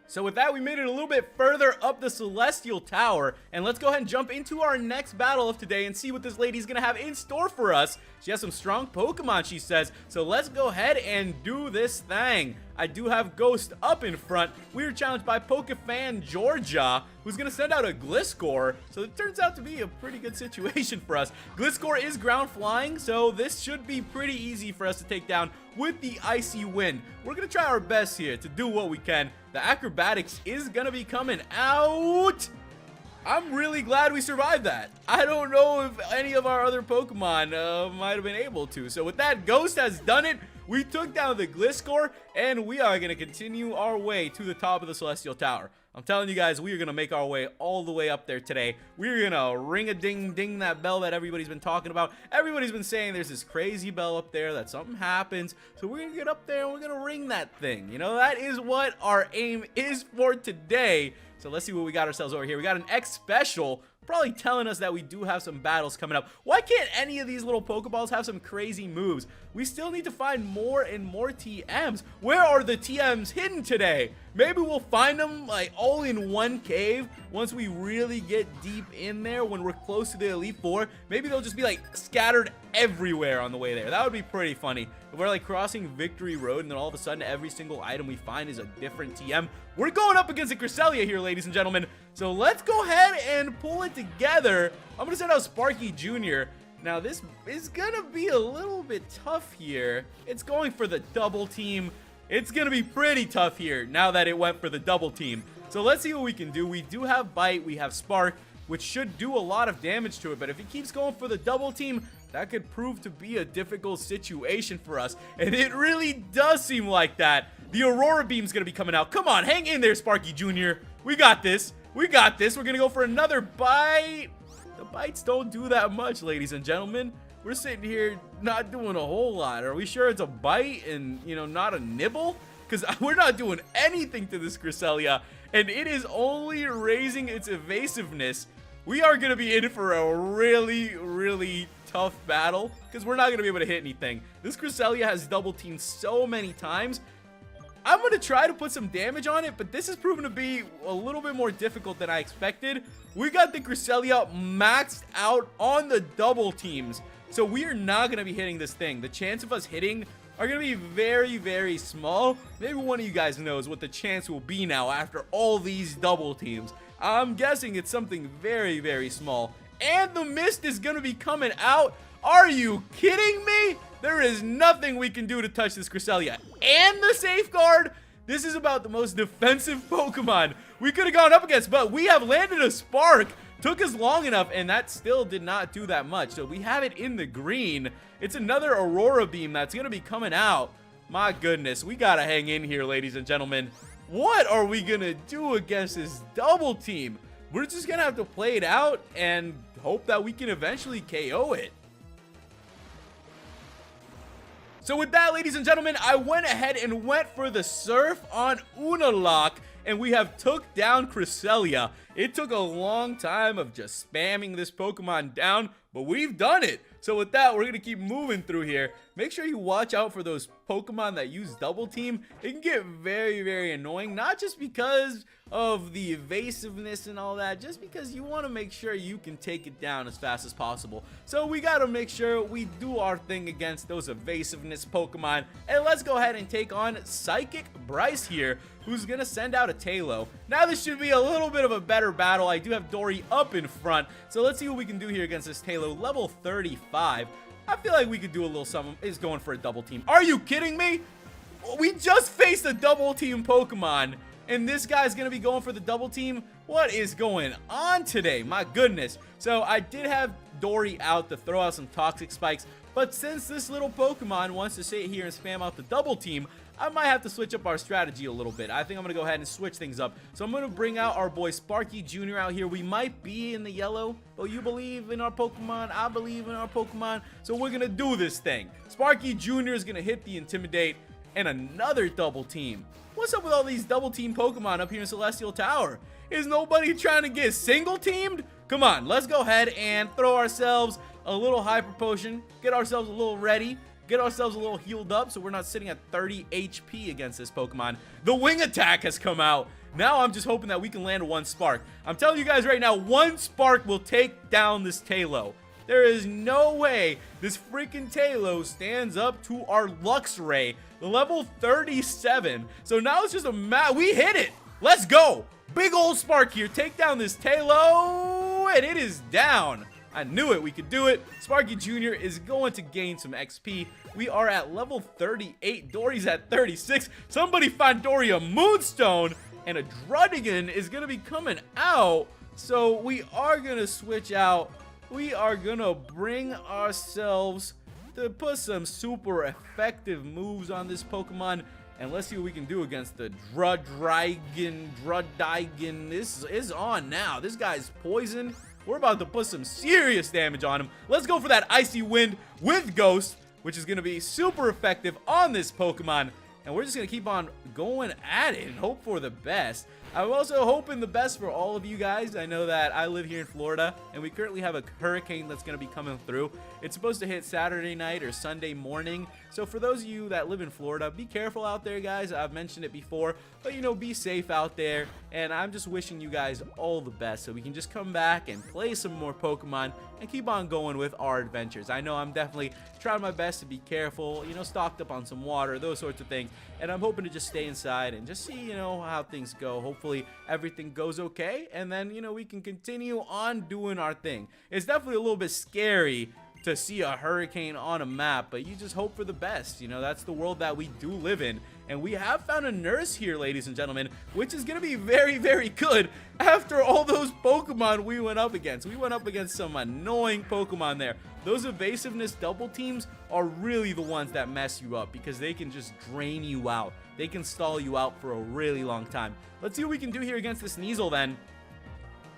So with that, we made it a little bit further up the Celestial Tower, and let's go ahead and jump into our next battle of today and see what this lady's gonna have in store for us. She has some strong Pokemon, she says, so let's go ahead and do this thing. I do have Ghost up in front. We are challenged by PokeFan Georgia, who's gonna send out a Gliscor, so it turns out to be a pretty good situation for us. Gliscor is ground flying, so this should be pretty easy for us to take down with the Icy Wind. We're gonna try our best here to do what we can. The acrobatics is gonna be coming out. I'm really glad we survived that. I don't know if any of our other Pokemon might have been able to. So with that, Ghost has done it. We took down the Gliscor, and we are gonna continue our way to the top of the Celestial Tower. I'm telling you guys, we are going to make our way all the way up there today. We're going to ring-a-ding-ding that bell that everybody's been talking about. Everybody's been saying there's this crazy bell up there that something happens. So we're going to get up there and we're going to ring that thing. You know, that is what our aim is for today. So let's see what we got ourselves over here. We got an X Special, probably telling us that we do have some battles coming up. Why can't any of these little Pokeballs have some crazy moves? We still need to find more and more TMs. Where are the TMs hidden today? Maybe we'll find them like all in one cave once we really get deep in there when we're close to the Elite Four. Maybe they'll just be like scattered everywhere on the way there. That would be pretty funny. If we're like crossing Victory Road and then all of a sudden every single item we find is a different TM. We're going up against a Cresselia here, ladies and gentlemen. So let's go ahead and pull it together. I'm going to send out Sparky Jr. Now this is going to be a little bit tough here. It's going for the double team. It's going to be pretty tough here now that it went for the double team. So let's see what we can do. We do have Bite. We have Spark, which should do a lot of damage to it. But if he keeps going for the double team, that could prove to be a difficult situation for us. And it really does seem like that. The Aurora Beam's going to be coming out. Come on, hang in there, Sparky Jr. We got this. We got this. We're going to go for another Bite. The bites don't do that much, ladies and gentlemen. We're sitting here not doing a whole lot. Are we sure it's a bite and, you know, not a nibble? Because we're not doing anything to this Cresselia, and it is only raising its evasiveness. We are going to be in for a really, really tough battle because we're not going to be able to hit anything. This Cresselia has double teamed so many times. I'm going to try to put some damage on it, but this has proven to be a little bit more difficult than I expected. We got the Cresselia maxed out on the double teams, so we are not going to be hitting this thing. The chance of us hitting are going to be very, very small. Maybe one of you guys knows what the chance will be now after all these double teams. I'm guessing it's something very, very small. And the mist is going to be coming out. Are you kidding me? There is nothing we can do to touch this Cresselia. And the safeguard. This is about the most defensive Pokemon we could have gone up against, but we have landed a Spark. Took us long enough, and that still did not do that much. So we have it in the green. It's another Aurora Beam that's going to be coming out. My goodness, we got to hang in here, ladies and gentlemen. What are we going to do against this double team? We're just going to have to play it out and hope that we can eventually KO it. So with that, ladies and gentlemen, I went ahead and went for the Surf on Unalak, and we have took down Cresselia. It took a long time of just spamming this Pokemon down, but we've done it. So with that, we're going to keep moving through here. Make sure you watch out for those Pokemon that use double team. It can get very, very annoying, not just because of the evasiveness and all that, just because you want to make sure you can take it down as fast as possible. So we got to make sure we do our thing against those evasiveness Pokemon. And let's go ahead and take on Psychic Bryce here, who's going to send out a Tailo. Now this should be a little bit of a better battle. I do have Dory up in front, so let's see what we can do here against this Tailo. Level 35. I feel like we could do a little something. Is going for a double team. Are you kidding me? We just faced a double team Pokemon, and this guy's going to be going for the double team? What is going on today? My goodness. So I did have Dory out to throw out some Toxic Spikes, but since this little Pokemon wants to sit here and spam out the double team, I might have to switch up our strategy a little bit. I think I'm going to go ahead and switch things up. So I'm going to bring out our boy Sparky Jr. out here. We might be in the yellow, but you believe in our Pokemon. I believe in our Pokemon. So we're going to do this thing. Sparky Jr. is going to hit the Intimidate and another double team. What's up with all these double team Pokemon up here in Celestial Tower? Is nobody trying to get single teamed? Come on, let's go ahead and throw ourselves a little Hyper Potion. Get ourselves a little ready. Get ourselves a little healed up so we're not sitting at 30 HP against this Pokemon. The Wing Attack has come out. Now I'm just hoping that we can land one spark. I'm telling you guys right now, one spark will take down this Talo. There is no way this freaking Talo stands up to our Luxray, level 37. So now it's just we hit it. Let's go. Big old spark here. Take down this Talo, and it is down. I knew it. We could do it. Sparky Jr. is going to gain some XP. We are at level 38. Dory's at 36. Somebody find Dory a Moonstone, and a Druddigan is going to be coming out. So we are going to switch out. We are going to bring ourselves to put some super effective moves on this Pokemon. And let's see what we can do against the Druddigan. This is on now. This guy's poison. We're about to put some serious damage on him. Let's go for that Icy Wind with Ghost, which is going to be super effective on this Pokemon. And we're just going to keep on going at it and hope for the best. I'm also hoping the best for all of you guys. I know that I live here in Florida, and we currently have a hurricane that's going to be coming through. It's supposed to hit Saturday night or Sunday morning. So for those of you that live in Florida, be careful out there, guys. I've mentioned it before, but, you know, be safe out there. And I'm just wishing you guys all the best so we can just come back and play some more Pokemon and keep on going with our adventures. I know I'm definitely trying my best to be careful, you know, stocked up on some water, those sorts of things. And I'm hoping to just stay inside and just see, you know, how things go. Hopefully everything goes okay, and then, you know, we can continue on doing our thing. It's definitely a little bit scary to see a hurricane on a map, but you just hope for the best. You know, that's the world that we do live in. And we have found a nurse here, ladies and gentlemen, which is going to be very, very good after all those Pokemon we went up against. We went up against some annoying Pokemon there. Those evasiveness double teams are really the ones that mess you up because they can just drain you out. They can stall you out for a really long time. Let's see what we can do here against the Sneasel then.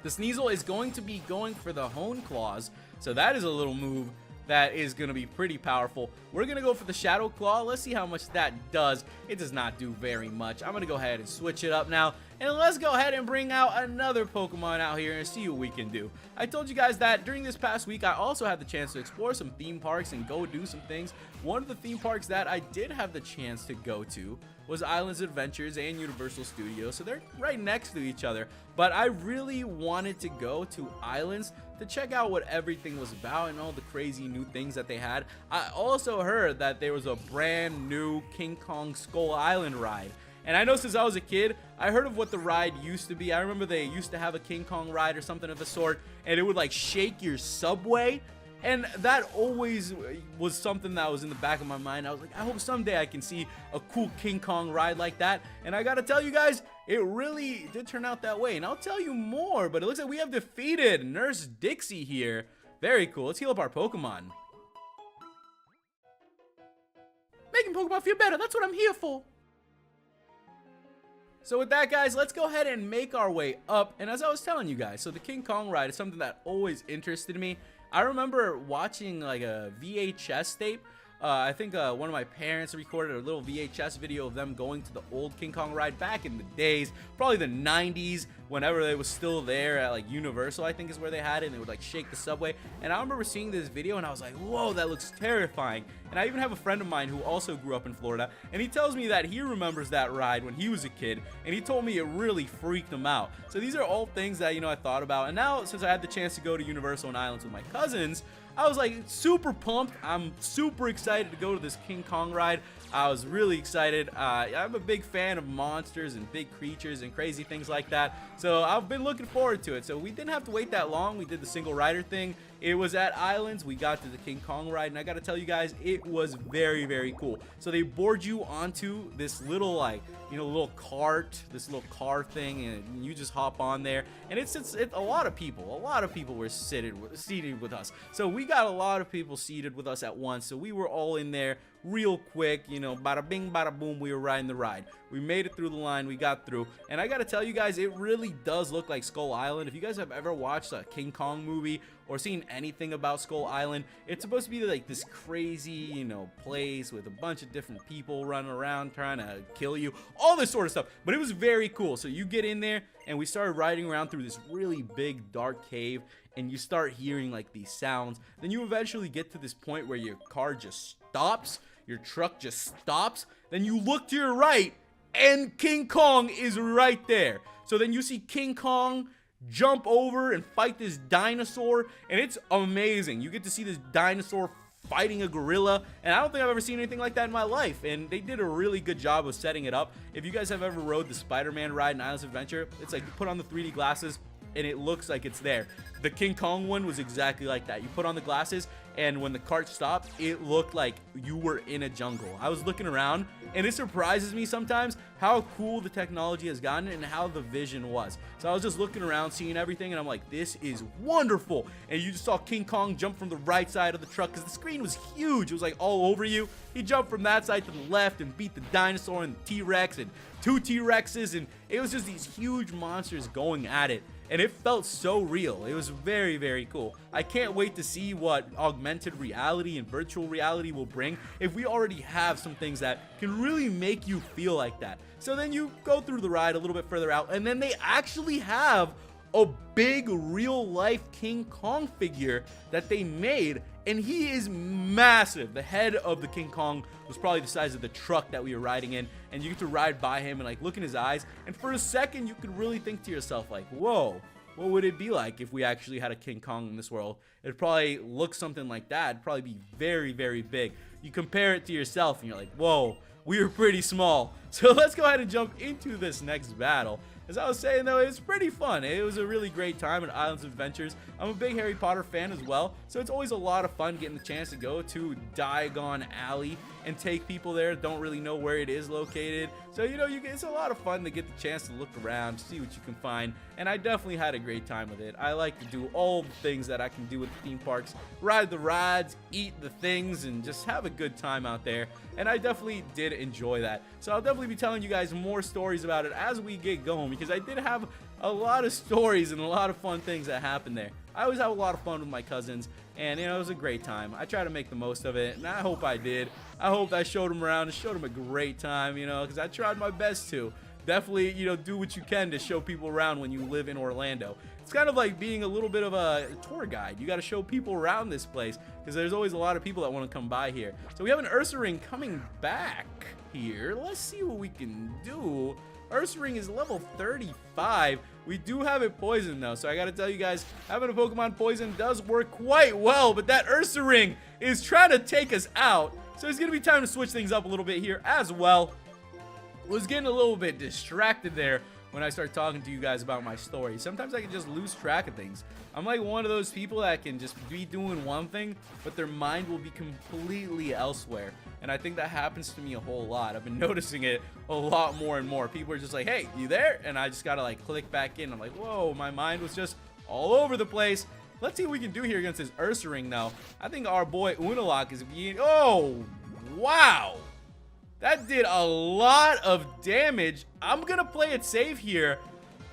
The Sneasel is going to be going for the Hone Claws, so that is a little move that is going to be pretty powerful. We're going to go for the Shadow Claw. Let's see how much that does. It does not do very much. I'm going to go ahead and switch it up now. And let's go ahead and bring out another Pokemon out here and see what we can do. I told you guys that during this past week, I also had the chance to explore some theme parks and go do some things. One of the theme parks that I did have the chance to go to was Islands Adventures and Universal Studios. So they're right next to each other. But I really wanted to go to Islands to check out what everything was about and all the crazy new things that they had. I also heard that there was a brand new King Kong Skull Island ride. And I know since I was a kid, I heard of what the ride used to be. I remember they used to have a King Kong ride or something of the sort, and it would like shake your subway. And that always was something that was in the back of my mind. I was like, I hope someday I can see a cool King Kong ride like that. And I gotta tell you guys, it really did turn out that way. And I'll tell you more, but it looks like we have defeated Nurse Dixie here. Very cool. Let's heal up our Pokemon. Making Pokemon feel better. That's what I'm here for. So with that, guys, let's go ahead and make our way up. And as I was telling you guys, so the King Kong ride is something that always interested me. I remember watching like a VHS tape. I think one of my parents recorded a little VHS video of them going to the old King Kong ride back in the days, probably the 90s, whenever they was still there at like Universal, I think is where they had it, and they would like shake the subway. And I remember seeing this video and I was like, whoa, that looks terrifying. And I even have a friend of mine who also grew up in Florida, and he tells me that he remembers that ride when he was a kid, and he told me it really freaked him out. So these are all things that, you know, I thought about. And now, since I had the chance to go to Universal and Islands with my cousins, I was like super pumped. I'm super excited to go to this King Kong ride. I was really excited. I'm a big fan of monsters and big creatures and crazy things like that. So I've been looking forward to it. So we didn't have to wait that long. We did the single rider thing. It was at Islands. We got to the King Kong ride, and I got to tell you guys, it was very, very cool. So they board you onto this little, like, you know, little cart, this little car thing, and you just hop on there. And it's a lot of people were seated with us. So we got a lot of people seated with us at once. So we were all in there real quick, you know, bada bing, bada boom, we were riding the ride. We made it through the line, we got through, and I gotta tell you guys, it really does look like Skull Island. If you guys have ever watched a King Kong movie or seen anything about Skull Island, it's supposed to be like this crazy, you know, place with a bunch of different people running around trying to kill you, all this sort of stuff. But it was very cool. So you get in there, and we started riding around through this really big dark cave, and you start hearing like these sounds. Then you eventually get to this point where your car just stops, your truck just stops. Then you look to your right, and King Kong is right there. So then you see King Kong jump over and fight this dinosaur, and it's amazing. You get to see this dinosaur fighting a gorilla, and I don't think I've ever seen anything like that in my life, and they did a really good job of setting it up. If you guys have ever rode the Spider-Man ride in Islands of Adventure, it's like you put on the 3D glasses and it looks like it's there. The King Kong one was exactly like that. You put on the glasses, and when the cart stopped, it looked like you were in a jungle. I was looking around, and it surprises me sometimes how cool the technology has gotten and how the vision was. So I was just looking around, seeing everything, and I'm like, this is wonderful. And you just saw King Kong jump from the right side of the truck because the screen was huge. It was like all over you. He jumped from that side to the left and beat the dinosaur and the T-Rex and 2 T-Rexes, and it was just these huge monsters going at it. And it felt so real. It was very, very cool. I can't wait to see what augmented reality and virtual reality will bring if we already have some things that can really make you feel like that. So then you go through the ride a little bit further out, and then they actually have a big real-life King Kong figure that they made, and he is massive. The head of the King Kong was probably the size of the truck that we were riding in, and you get to ride by him and like look in his eyes, and for a second you could really think to yourself like, whoa, what would it be like if we actually had a King Kong in this world? It'd probably look something like that. It'd probably be very, very big. You compare it to yourself and you're like, whoa, we were pretty small. So let's go ahead and jump into this next battle. As I was saying though, it's pretty fun. It was a really great time at Islands of Adventures. I'm a big Harry Potter fan as well, so it's always a lot of fun getting the chance to go to Diagon Alley and take people there that don't really know where it is located. So you know, it's a lot of fun to get the chance to look around, see what you can find, and I definitely had a great time with it. I like to do all the things that I can do with the theme parks, ride the rides, eat the things, and just have a good time out there, and I definitely did enjoy that. So I'll definitely be telling you guys more stories about it as we get going, because I did have a lot of stories and a lot of fun things that happened there. I always have a lot of fun with my cousins, and you know, it was a great time. I try to make the most of it, and I hope I did. I hope I showed them around and showed them a great time, you know, because I tried my best to. Definitely, you know, do what you can to show people around when you live in Orlando. It's kind of like being a little bit of a tour guide. You got to show people around this place because there's always a lot of people that want to come by here. So we have an Ursa Ring coming back here. Let's see what we can do. Ursa Ring is level 35. We do have it poisoned though, so I gotta tell you guys, having a Pokemon poison does work quite well, but that Ursa Ring is trying to take us out. So it's gonna be time to switch things up a little bit here as well. Was getting a little bit distracted there when I start talking to you guys about my story. Sometimes I can just lose track of things. I'm like one of those people that can just be doing one thing, but their mind will be completely elsewhere. And I think that happens to me a whole lot. I've been noticing it a lot more and more. People are just like, hey, you there? And I just gotta like click back in. I'm like, whoa, my mind was just all over the place. Let's see what we can do here against this Ursa Ring now. I think our boy Unalak is being, oh, wow. That did a lot of damage. I'm gonna play it safe here.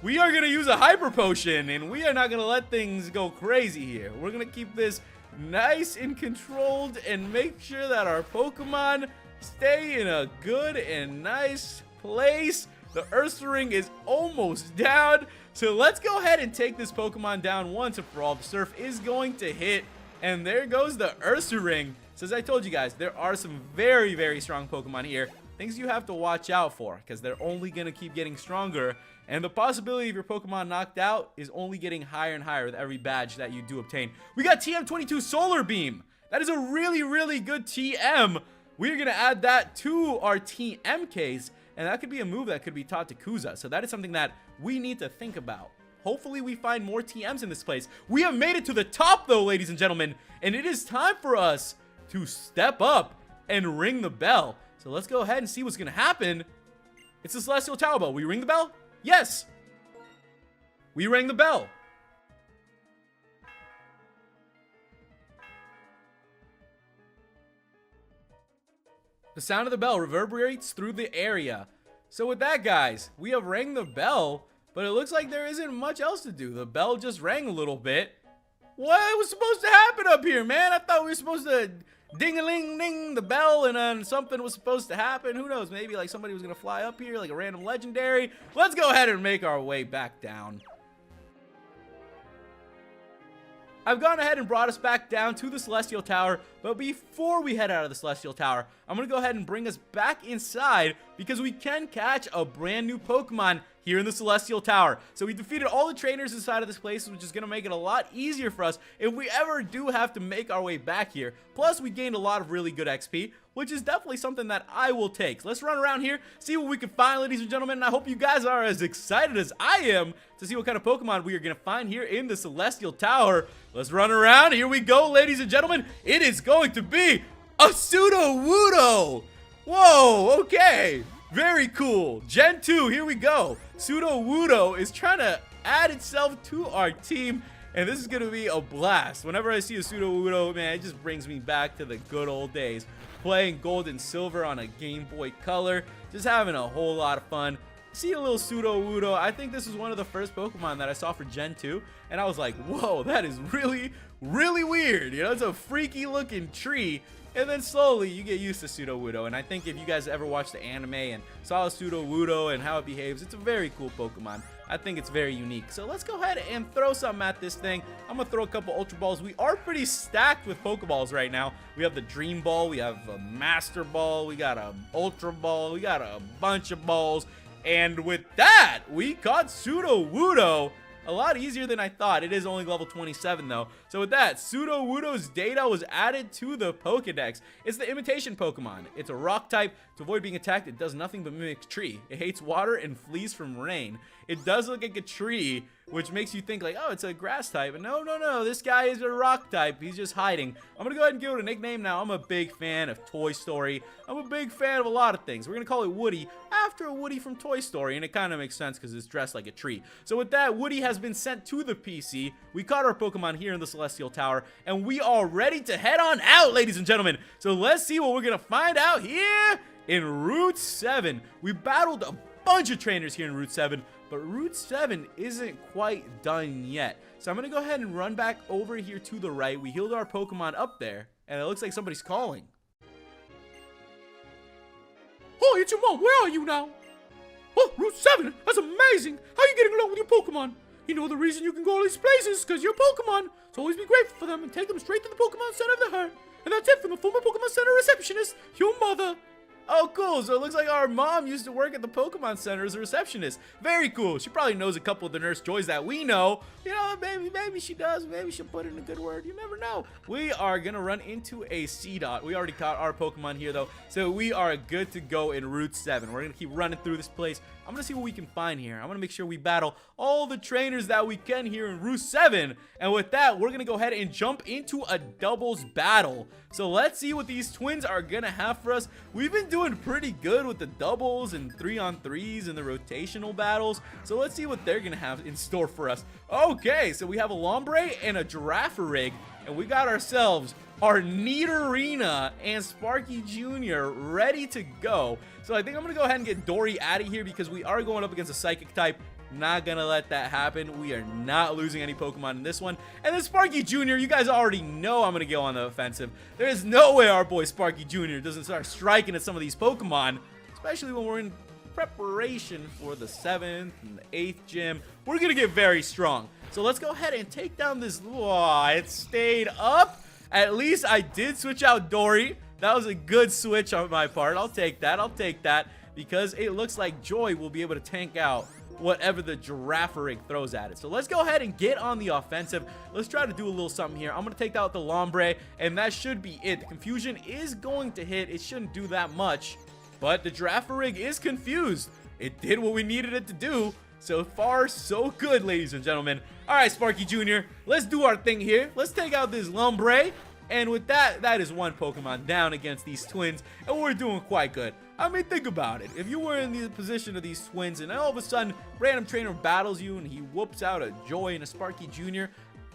We are gonna use a Hyper Potion, and we are not gonna let things go crazy here. We're gonna keep this nice and controlled and make sure that our Pokemon stay in a good and nice place. The Ursa Ring is almost down, so let's go ahead and take this Pokemon down once and for all. The Surf is going to hit, and there goes the Ursa Ring. So as I told you guys, there are some very, very strong Pokemon here. Things you have to watch out for, because they're only going to keep getting stronger. And the possibility of your Pokemon knocked out is only getting higher and higher with every badge that you do obtain. We got TM22 Solar Beam. That is a really, really good TM. We're going to add that to our TM case. And that could be a move that could be taught to Kuza. So that is something that we need to think about. Hopefully we find more TMs in this place. We have made it to the top though, ladies and gentlemen. And it is time for us to step up and ring the bell. So let's go ahead and see what's going to happen. It's the Celestial Tower Bell. We ring the bell? Yes. We rang the bell. The sound of the bell reverberates through the area. So with that, guys, we have rang the bell, but it looks like there isn't much else to do. The bell just rang a little bit. What was supposed to happen up here, man? I thought we were supposed to ding-a-ling-ding the bell and then something was supposed to happen. Who knows? Maybe like somebody was going to fly up here, like a random legendary. Let's go ahead and make our way back down. I've gone ahead and brought us back down to the Celestial Tower, but before we head out of the Celestial Tower, I'm going to go ahead and bring us back inside because we can catch a brand new Pokemon here in the Celestial Tower. So we defeated all the trainers inside of this place, which is going to make it a lot easier for us if we ever do have to make our way back here. Plus, we gained a lot of really good XP, which is definitely something that I will take. So let's run around here, see what we can find, ladies and gentlemen, and I hope you guys are as excited as I am to see what kind of Pokemon we are going to find here in the Celestial Tower. Let's run around. Here we go, ladies and gentlemen. It is going to be a Sudowoodo. Whoa, okay. Very cool. Gen 2, here we go. Sudowoodo is trying to add itself to our team, and this is going to be a blast. Whenever I see a Sudowoodo, man, it just brings me back to the good old days. Playing Gold and Silver on a Game Boy Color, just having a whole lot of fun. See a little Sudowoodo. I think this was one of the first Pokemon that I saw for Gen 2, and I was like, whoa, that is really, really weird. You know, it's a freaky looking tree. And then slowly you get used to Sudowoodo, and I think if you guys ever watched the anime and saw a Sudowoodo and how it behaves, it's a very cool Pokemon. I think it's very unique. So let's go ahead and throw something at this thing. I'm going to throw a couple Ultra Balls. We are pretty stacked with Pokeballs right now. We have the Dream Ball, we have a Master Ball, we got a Ultra Ball, we got a bunch of balls. And with that, we caught Sudowoodo. A lot easier than I thought. It is only level 27 though. So with that, Sudowoodo's data was added to the Pokedex. It's the imitation Pokemon. It's a rock type. To avoid being attacked, it does nothing but mimic tree. It hates water and flees from rain. It does look like a tree, which makes you think like, oh, it's a grass type. And no, this guy is a rock type. He's just hiding. I'm gonna go ahead and give it a nickname now. I'm a big fan of Toy Story. I'm a big fan of a lot of things. We're gonna call it Woody after a Woody from Toy Story, and it kind of makes sense because it's dressed like a tree. So with that, Woody has been sent to the PC. We caught our Pokemon here in the Celestial Tower, and we are ready to head on out, ladies and gentlemen. So let's see what we're gonna find out here in Route 7. We battled a bunch of trainers here in Route 7, but Route 7 isn't quite done yet. So I'm gonna go ahead and run back over here to the right. We healed our Pokemon up there, and it looks like somebody's calling. Oh, it's your mom. Where are you now? Oh, Route 7. That's amazing. How are you getting along with your Pokemon? You know the reason you can go all these places is because you're Pokemon. So always be grateful for them and take them straight to the Pokemon Center if they're hurt. And that's it from the former Pokemon Center receptionist, your mother. Oh, cool. So it looks like our mom used to work at the Pokemon Center as a receptionist. Very cool. She probably knows a couple of the Nurse Joys that we know. You know, maybe she does. Maybe she'll put in a good word. You never know. We are going to run into a C-Dot. We already caught our Pokemon here, though. So we are good to go in Route 7. We're going to keep running through this place. I'm going to see what we can find here. I'm going to make sure we battle all the trainers that we can here in Route 7. And with that, we're going to go ahead and jump into a doubles battle. So let's see what these twins are going to have for us. We've been doing pretty good with the doubles and 3-on-3s and the rotational battles. So let's see what they're going to have in store for us. Okay, so we have a Lombre and a Girafarig. And we got ourselves our Nidorina and Sparky Jr. ready to go. So I think I'm going to go ahead and get Dory out of here because we are going up against a Psychic type. Not going to let that happen. We are not losing any Pokemon in this one. And then Sparky Jr., you guys already know I'm going to go on the offensive. There is no way our boy Sparky Jr. doesn't start striking at some of these Pokemon, especially when we're in preparation for the 7th and the 8th gym. We're going to get very strong. So let's go ahead and take down this. Oh, it stayed up. At least I did switch out Dory. That was a good switch on my part. I'll take that. I'll take that because it looks like Joy will be able to tank out whatever the Girafarig throws at it. So let's go ahead and get on the offensive. Let's try to do a little something here. I'm going to take out the Lombre, and that should be it. The Confusion is going to hit. It shouldn't do that much, but the Girafarig is confused. It did what we needed it to do. So far, so good, ladies and gentlemen. All right, Sparky Jr., let's do our thing here. Let's take out this Lombre. And with that, that is one Pokemon down against these twins, and we're doing quite good. I mean, think about it. If you were in the position of these twins, and all of a sudden, random trainer battles you, and he whoops out a Joy and a Sparky Jr.,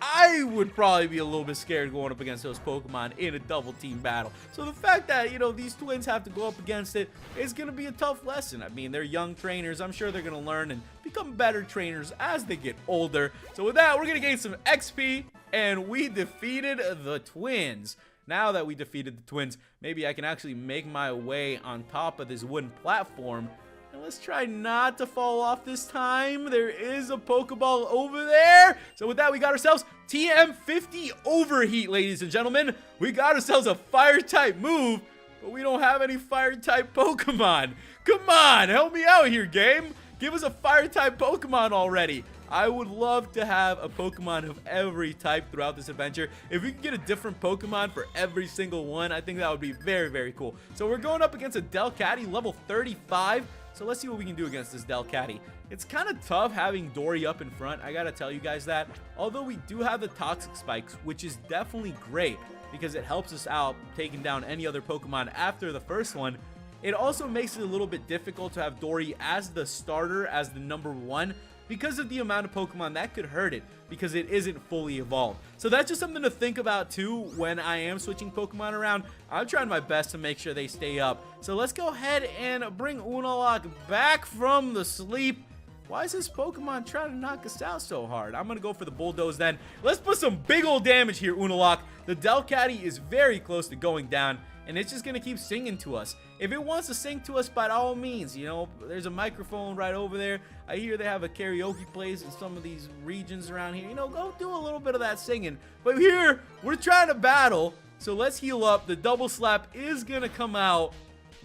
I would probably be a little bit scared going up against those Pokemon in a double team battle. So the fact that, you know, these twins have to go up against it is going to be a tough lesson. I mean, they're young trainers. I'm sure they're going to learn and become better trainers as they get older. So with that, we're going to gain some XP, and we defeated the twins. Now that we defeated the twins, maybe I can actually make my way on top of this wooden platform. And And let's try not to fall off this time. There is a Pokeball over there. So with that, we got ourselves TM50 Overheat, ladies and gentlemen. We got ourselves a Fire-type move, but we don't have any Fire-type Pokemon. Come on, help me out here, game. Give us a Fire-type Pokemon already. I would love to have a Pokemon of every type throughout this adventure. If we could get a different Pokemon for every single one, I think that would be very, very cool. So we're going up against a Delcatty, level 35. So let's see what we can do against this Delcatty. It's kind of tough having Dory up in front. I gotta tell you guys that. Although we do have the Toxic Spikes, which is definitely great because it helps us out taking down any other Pokemon after the first one. It also makes it a little bit difficult to have Dory as the starter, as the number 1, because of the amount of Pokemon that could hurt it, because it isn't fully evolved. So that's just something to think about too when I am switching Pokemon around. I'm trying my best to make sure they stay up. So let's go ahead and bring Unalaq back from the sleep. Why is this Pokemon trying to knock us out so hard? I'm gonna go for the Bulldoze then. Let's put some big old damage here, Unalaq. The Delcatty is very close to going down, and it's just gonna keep singing to us. If it wants to sing to us, by all means, you know, there's a microphone right over there. I hear they have a karaoke place in some of these regions around here. You know, go do a little bit of that singing. But here, we're trying to battle, so let's heal up. The Double Slap is gonna come out,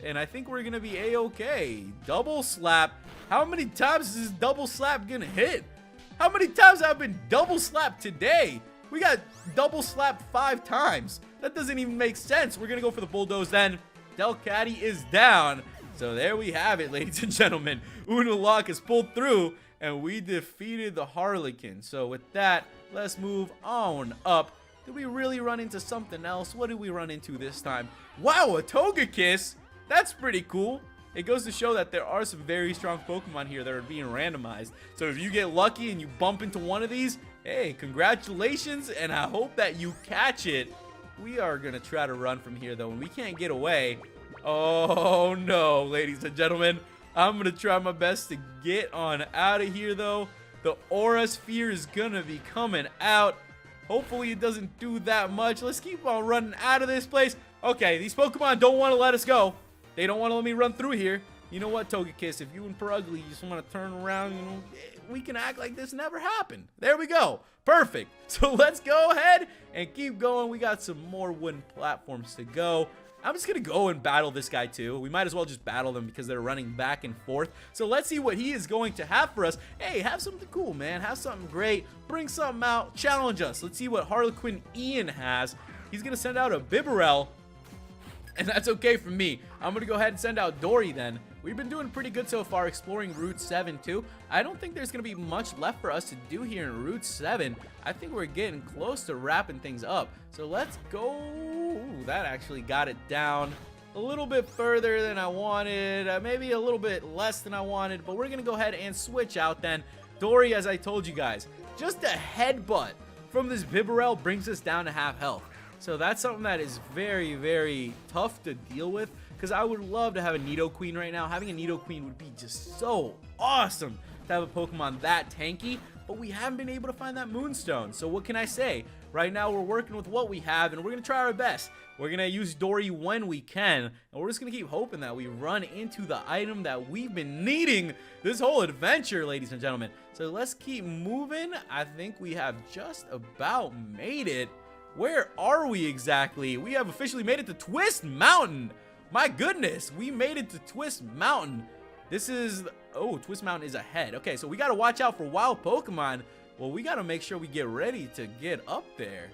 and I think we're gonna be a-okay. Double Slap. How many times is this Double Slap gonna hit? How many times have I been Double Slapped today? We got Double Slapped 5 times. That doesn't even make sense. We're gonna go for the Bulldoze then. Delcatty is down. So there we have it, ladies and gentlemen. Unalaq has pulled through, and we defeated the Harlequin. So with that, let's move on up. Did we really run into something else? What did we run into this time? Wow, a Togekiss. That's pretty cool. It goes to show that there are some very strong Pokemon here that are being randomized. So if you get lucky and you bump into one of these, hey, congratulations, and I hope that you catch it. We are going to try to run from here, though, and we can't get away. Oh, no, ladies and gentlemen. I'm going to try my best to get on out of here, though. The Aura Sphere is going to be coming out. Hopefully, it doesn't do that much. Let's keep on running out of this place. Okay, these Pokemon don't want to let us go. They don't want to let me run through here. You know what, Togekiss? If you and PurpleRodri just want to turn around, you know, we can act like this never happened. There we go. Perfect. So let's go ahead and keep going. We got some more wooden platforms to go. I'm just going to go and battle this guy too. We might as well just battle them because they're running back and forth. So let's see what he is going to have for us. Hey, have something cool, man. Have something great. Bring something out. Challenge us. Let's see what Harlequin Ian has. He's going to send out a Bibarel. And that's okay for me. I'm going to go ahead and send out Dory then. We've been doing pretty good so far exploring Route 7 too. I don't think there's going to be much left for us to do here in Route 7. I think we're getting close to wrapping things up. So let's go. Ooh, that actually got it down a little bit further than I wanted. Maybe a little bit less than I wanted. But we're going to go ahead and switch out then. Dory, as I told you guys, just a headbutt from this Bibarel brings us down to half health. So that's something that is very, very tough to deal with because I would love to have a Nidoqueen right now. Having a Nidoqueen would be just so awesome to have a Pokemon that tanky, but we haven't been able to find that Moonstone. So what can I say? Right now we're working with what we have and we're going to try our best. We're going to use Dory when we can, and we're just going to keep hoping that we run into the item that we've been needing this whole adventure, ladies and gentlemen. So let's keep moving. I think we have just about made it. Where are we exactly? We have officially made it to Twist Mountain. My goodness, we made it to Twist Mountain. This is, oh, Twist Mountain is ahead. Okay, so we got to watch out for wild Pokemon. Well, we got to make sure we get ready to get up there.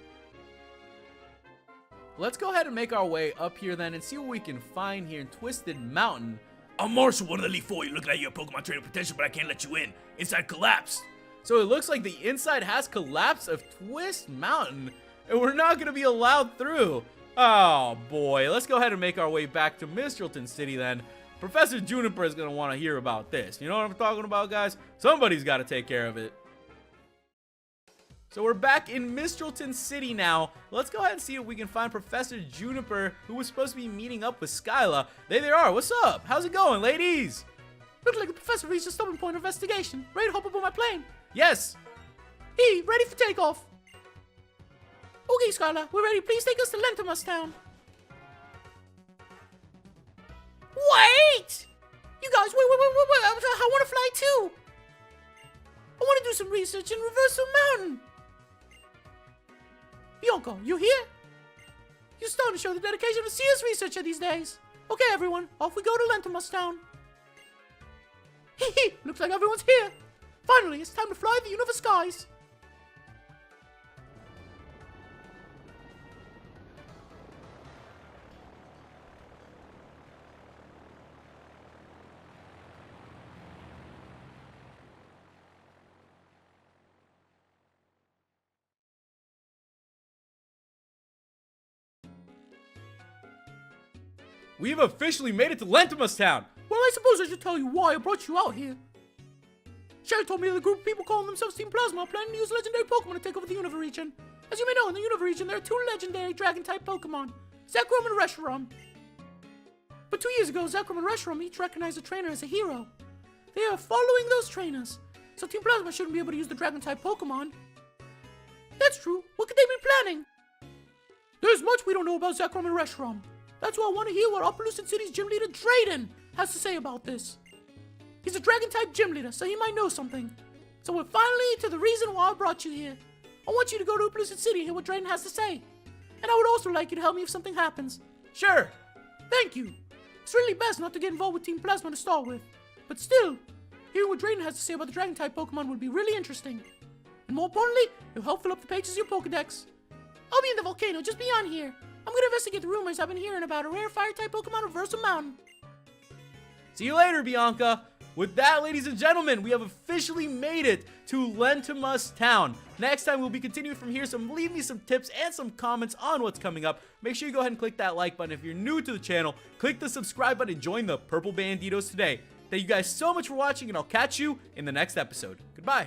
Let's go ahead and make our way up here then and see what we can find here in Twisted Mountain. I'm Marshall, one of the Elite Four. You look like you have Pokemon trainer potential, but I can't let you in. Inside collapsed. So it looks like the inside has collapsed of Twist Mountain. And we're not going to be allowed through. Oh, boy. Let's go ahead and make our way back to Mistralton City then. Professor Juniper is going to want to hear about this. You know what I'm talking about, guys? Somebody's got to take care of it. So we're back in Mistralton City now. Let's go ahead and see if we can find Professor Juniper, who was supposed to be meeting up with Skyla. There they are. What's up? How's it going, ladies? Looks like the professor reached a stopping point of investigation. Ready to hop aboard my plane? Yes. Hey, ready for takeoff. Okay, Skylar, we're ready. Please take us to Lentimas town. Wait! You guys, wait. I want to fly too. I want to do some research in Reversal Mountain. Bianca, you here? You're starting to show the dedication to serious researcher these days. Okay, everyone, off we go to Lentimas Town. Hee, looks like everyone's here. Finally, it's time to fly the universe skies. We've officially made it to Lentimas Town. Well, I suppose I should tell you why I brought you out here. Sherry told me that a group of people calling themselves Team Plasma are planning to use legendary Pokemon to take over the Unova region. As you may know, in the Unova region, there are 2 legendary Dragon-type Pokemon, Zekrom and Reshiram. But 2 years ago, Zekrom and Reshiram each recognized a trainer as a hero. They are following those trainers, so Team Plasma shouldn't be able to use the Dragon-type Pokemon. That's true. What could they be planning? There's much we don't know about Zekrom and Reshiram. That's why I want to hear what Upper Lucid City's gym leader, Drayden, has to say about this. He's a Dragon-type gym leader, so he might know something. So we're finally to the reason why I brought you here. I want you to go to Upper Lucid City and hear what Drayden has to say. And I would also like you to help me if something happens. Sure. Thank you. It's really best not to get involved with Team Plasma to start with. But still, hearing what Drayden has to say about the Dragon-type Pokemon would be really interesting. And more importantly, it'll help fill up the pages of your Pokedex. I'll be in the volcano just beyond here. I'm gonna investigate the rumors I've been hearing about a rare fire-type Pokemon of Reversal Mountain. See you later, Bianca. With that, ladies and gentlemen, we have officially made it to Lentimas Town. Next time, we'll be continuing from here, so leave me some tips and some comments on what's coming up. Make sure you go ahead and click that like button. If you're new to the channel, click the subscribe button and join the Purple Banditos today. Thank you guys so much for watching, and I'll catch you in the next episode. Goodbye.